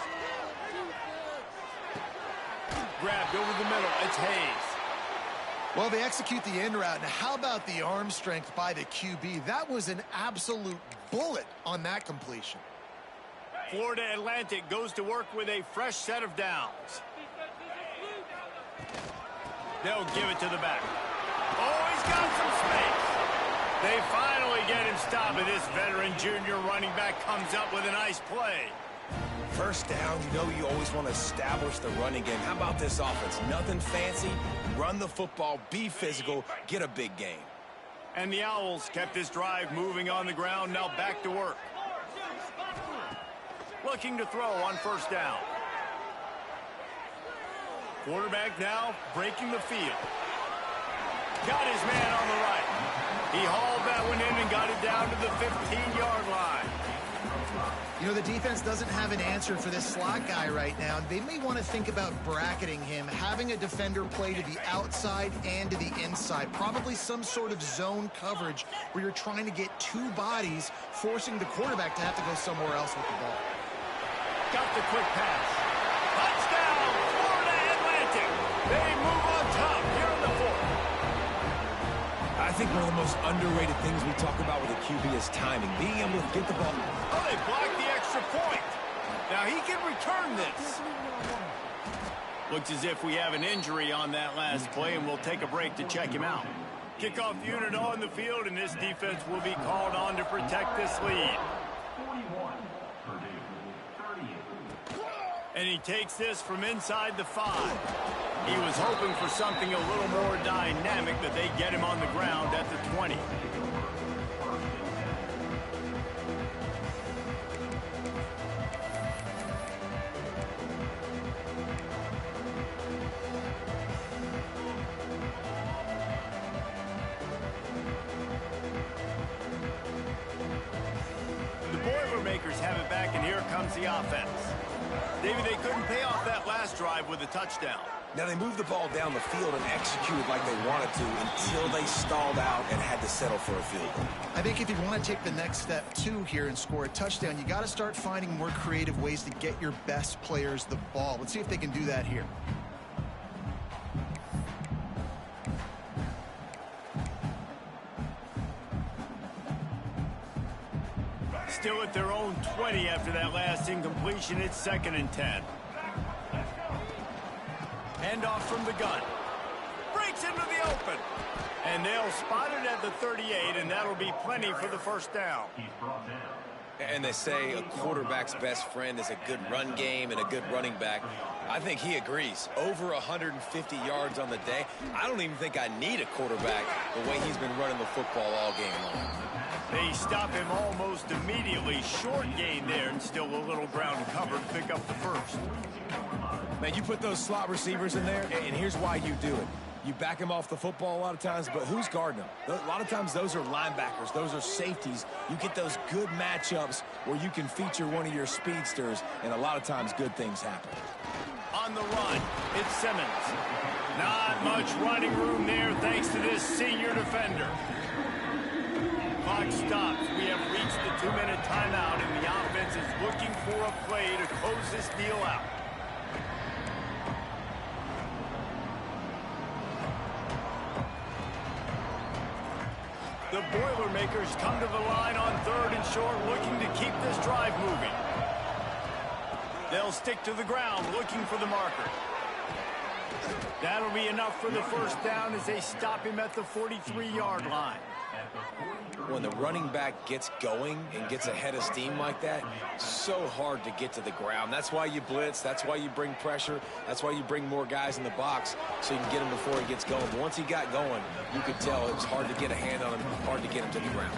Grabbed over the middle. It's Hayes. Well, they execute the in route. Now, how about the arm strength by the QB? That was an absolute bullet on that completion. Florida Atlantic goes to work with a fresh set of downs. They'll give it to the back. Oh, he's got some space. They finally get him stopped, and this veteran junior running back comes up with a nice play. First down, you know you always want to establish the running game. How about this offense? Nothing fancy. Run the football, be physical, get a big gain. And the Owls kept this drive moving on the ground. Now back to work. Looking to throw on first down. Quarterback now breaking the field. Got his man on the right. He hauled that one in and got it down to the 15-yard line. You know, the defense doesn't have an answer for this slot guy right now. They may want to think about bracketing him, having a defender play to the outside and to the inside. Probably some sort of zone coverage where you're trying to get two bodies, forcing the quarterback to have to go somewhere else with the ball. Got the quick pass. Touchdown, Florida Atlantic. They move on top here in the fourth. I think one of the most underrated things we talk about with a QB is timing. Being able to get the ball. Oh, they blocked the extra point. Now he can return this. Looks as if we have an injury on that last play, and we'll take a break to check him out. Kickoff unit on the field, and this defense will be called on to protect this lead. And he takes this from inside the 5. He was hoping for something a little more dynamic, but they get him on the ground at the 20. The Boilermakers have it back, and here comes the offense. David, they couldn't pay off that last drive with a touchdown. Now they moved the ball down the field and executed like they wanted to until they stalled out and had to settle for a field goal. I think if you want to take the next step, too, here and score a touchdown, you got to start finding more creative ways to get your best players the ball. Let's see if they can do that here. Still at their own 20 after that last incompletion. It's 2nd and 10. Handoff from the gun. Breaks into the open. And they'll spot it at the 38, and that'll be plenty for the first down. And they say a quarterback's best friend is a good run game and a good running back. I think he agrees. Over 150 yards on the day. I don't even think I need a quarterback the way he's been running the football all game long. They stop him almost immediately. Short gain there, and still a little ground covered. Pick up the first. Man, you put those slot receivers in there, and here's why you do it. You back them off the football a lot of times, but who's guarding them? A lot of times those are linebackers. Those are safeties. You get those good matchups where you can feature one of your speedsters, and a lot of times good things happen. On the run, it's Simmons. Not much running room there thanks to this senior defender. Clock stops. We have reached the 2-minute timeout, and the offense is looking for a play to close this deal out. The Boilermakers come to the line on 3rd and short, looking to keep this drive moving. They'll stick to the ground, looking for the marker. That'll be enough for the first down as they stop him at the 43-yard line. When the running back gets going and gets ahead of steam like that, so hard to get to the ground. That's why you blitz. That's why you bring pressure. That's why you bring more guys in the box so you can get him before he gets going. But once he got going, you could tell it was hard to get a hand on him, hard to get him to the ground.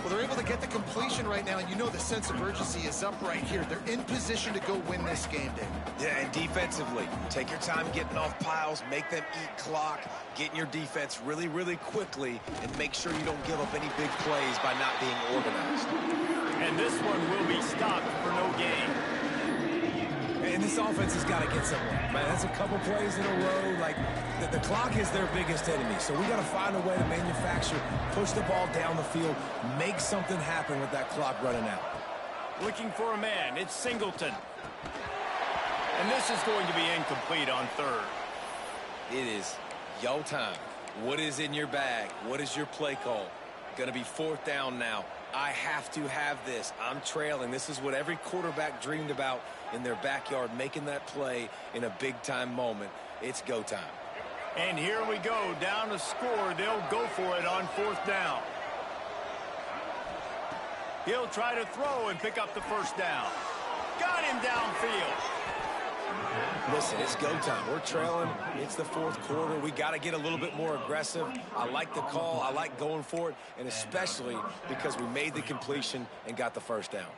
Well, they're able to get the completion right now, and you know the sense of urgency is up right here. They're in position to go win this game, Dave. Yeah, and defensively, take your time getting off piles, make them eat clock, get in your defense really, really quickly, and make sure you don't give up any big plays by not being organized. And this one will be stopped for no gain. And this offense has got to get somewhere. Man, that's a couple plays in a row. Like, the clock is their biggest enemy. So we got to find a way to manufacture, push the ball down the field, make something happen with that clock running out. Looking for a man. It's Singleton. And this is going to be incomplete on third. It is yo time. What is in your bag? What is your play call? Going to be fourth down now. I have to have this. I'm trailing. This is what every quarterback dreamed about in their backyard, making that play in a big-time moment. It's go time. And here we go. Down to score. They'll go for it on fourth down. He'll try to throw and pick up the first down. Got him downfield. Listen, it's go time. We're trailing. It's the fourth quarter. We got to get a little bit more aggressive. I like the call. I like going for it, and especially because we made the completion and got the first down.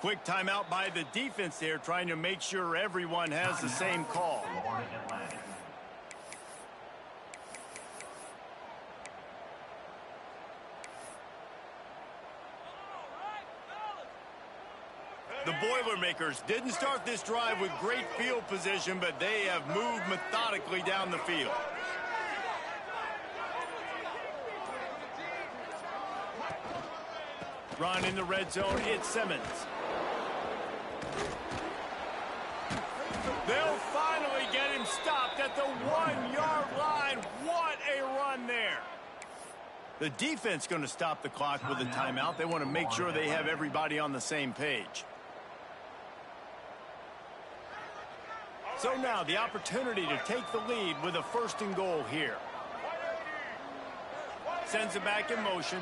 Quick timeout by the defense there, trying to make sure everyone has the same call. The Boilermakers didn't start this drive with great field position, but they have moved methodically down the field. Run in the red zone, it's Simmons. They'll finally get him stopped at the 1-yard line. What a run there. The defense going to stop the clock with a timeout. They want to make sure they have everybody on the same page. So now the opportunity to take the lead with a first and goal here. Sends it back in motion.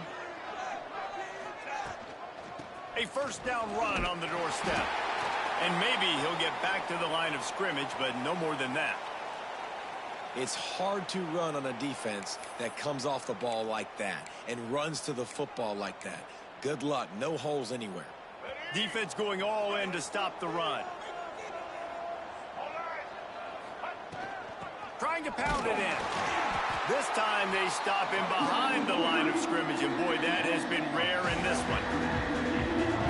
A first down run on the doorstep. And maybe he'll get back to the line of scrimmage, but no more than that. It's hard to run on a defense that comes off the ball like that and runs to the football like that. Good luck. No holes anywhere. Defense going all in to stop the run. Trying to pound it in. This time they stop him behind the line of scrimmage, and boy, that has been rare in this one.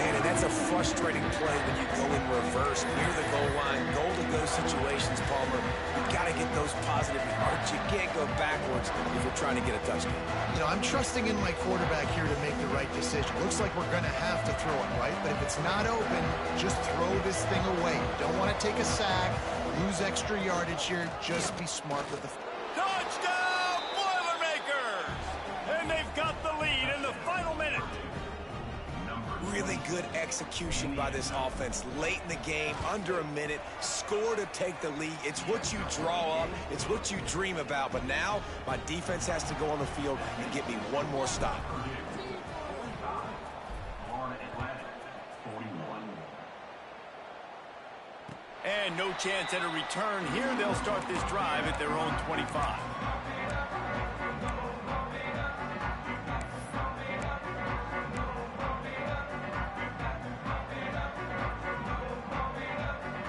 Man, and that's a frustrating play when you go in reverse near the goal line, goal-to-go situations, Palmer. You got to get those positive yards. You can't go backwards if you're trying to get a touchdown. You know, I'm trusting in my quarterback here to make the right decision. Looks like we're going to have to throw it, right? But if it's not open, just throw this thing away. You don't want to take a sack, lose extra yardage here. Just be smart with the... Touchdown, Boilermakers! And they've got the lead in the final minute. Really good execution by this offense late in the game, under a minute, score to take the lead. It's what you draw up. It's what you dream about. But now my defense has to go on the field and get me one more stop. And no chance at a return here. They'll start this drive at their own 25.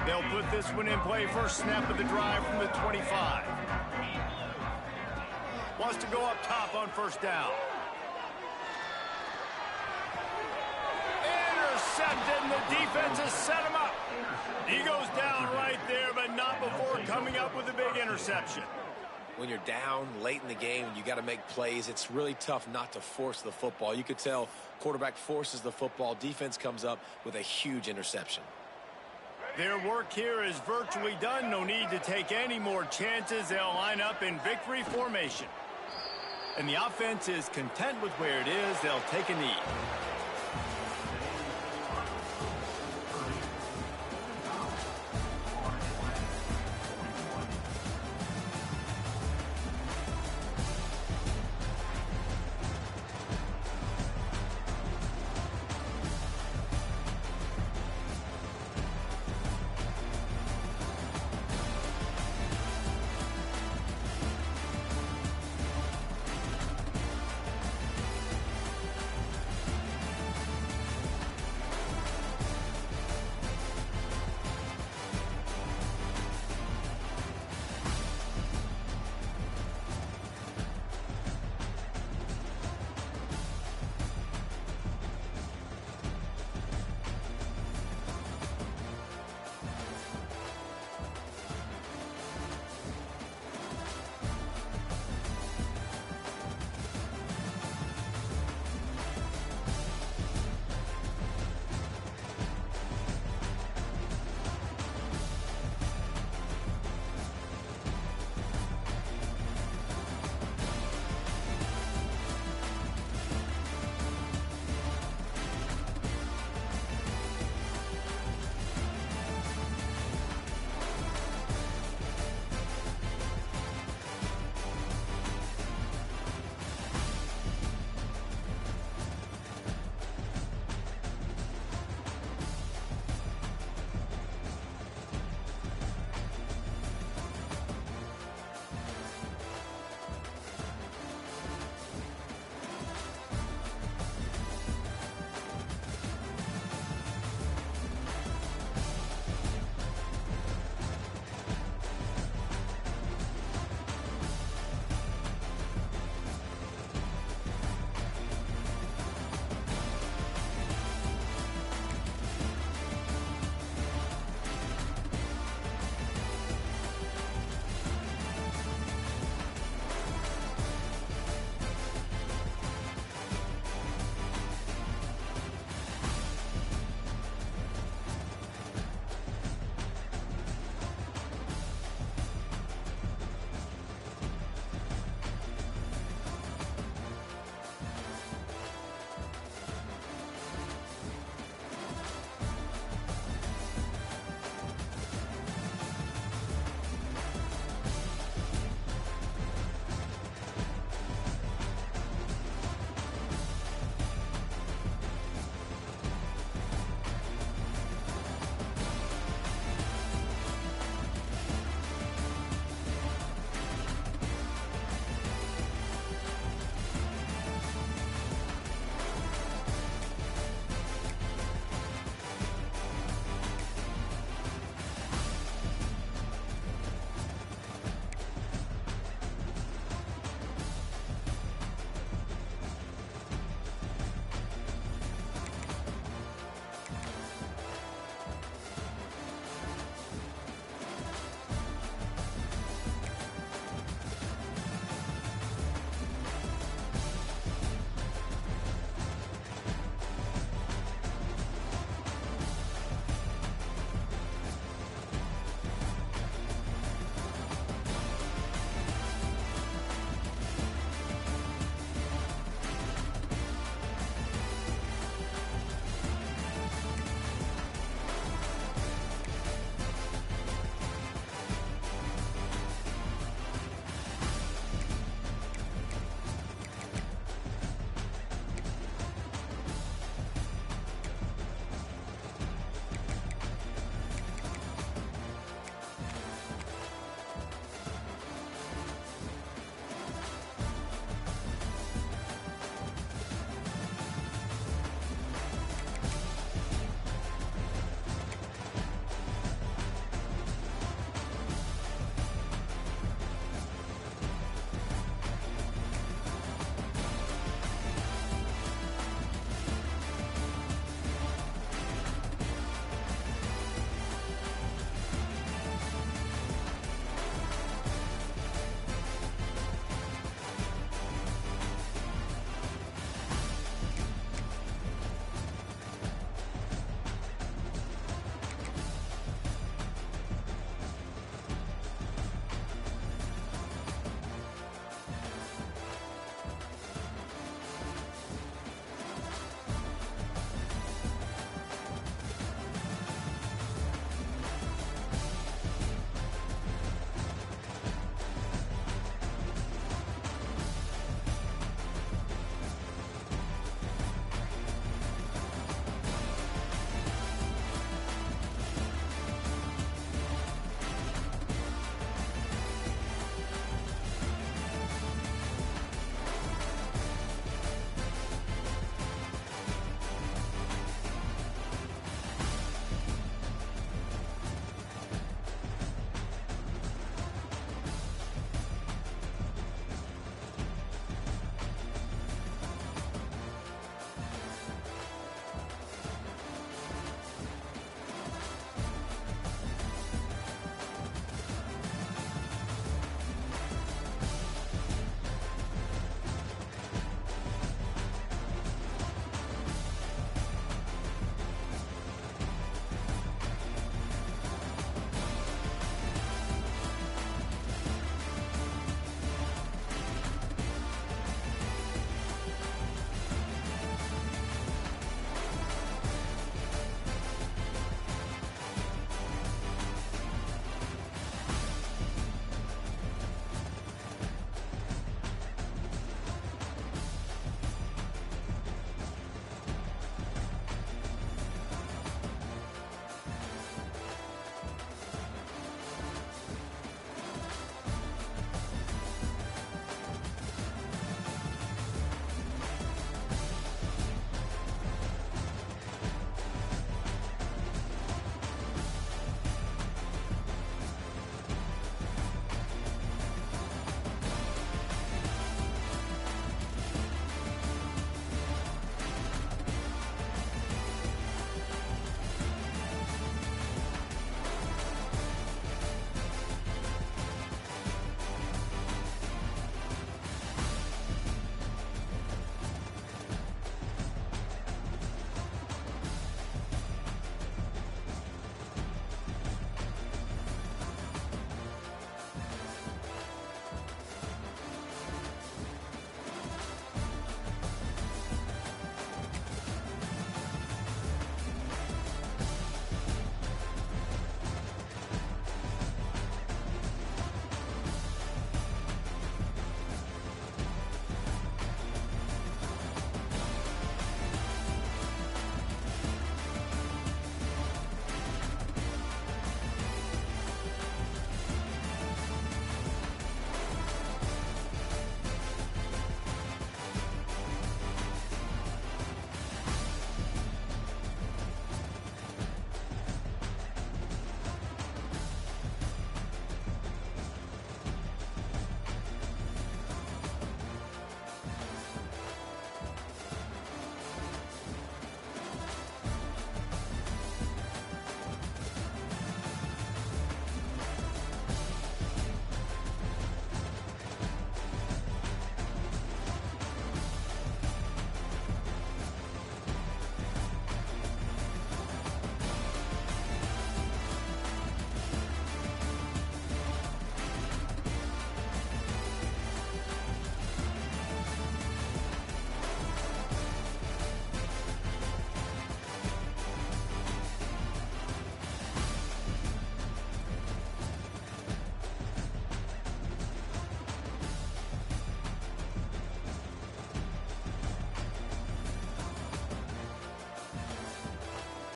They'll put this one in play. First snap of the drive from the 25. Wants to go up top on first down. Intercepted, and the defense has set him up. He goes down right there, but not before coming up with a big interception. When you're down late in the game and you got to make plays, it's really tough not to force the football. You could tell quarterback forces the football. Defense comes up with a huge interception. Their work here is virtually done. No need to take any more chances. They'll line up in victory formation. And the offense is content with where it is. They'll take a knee.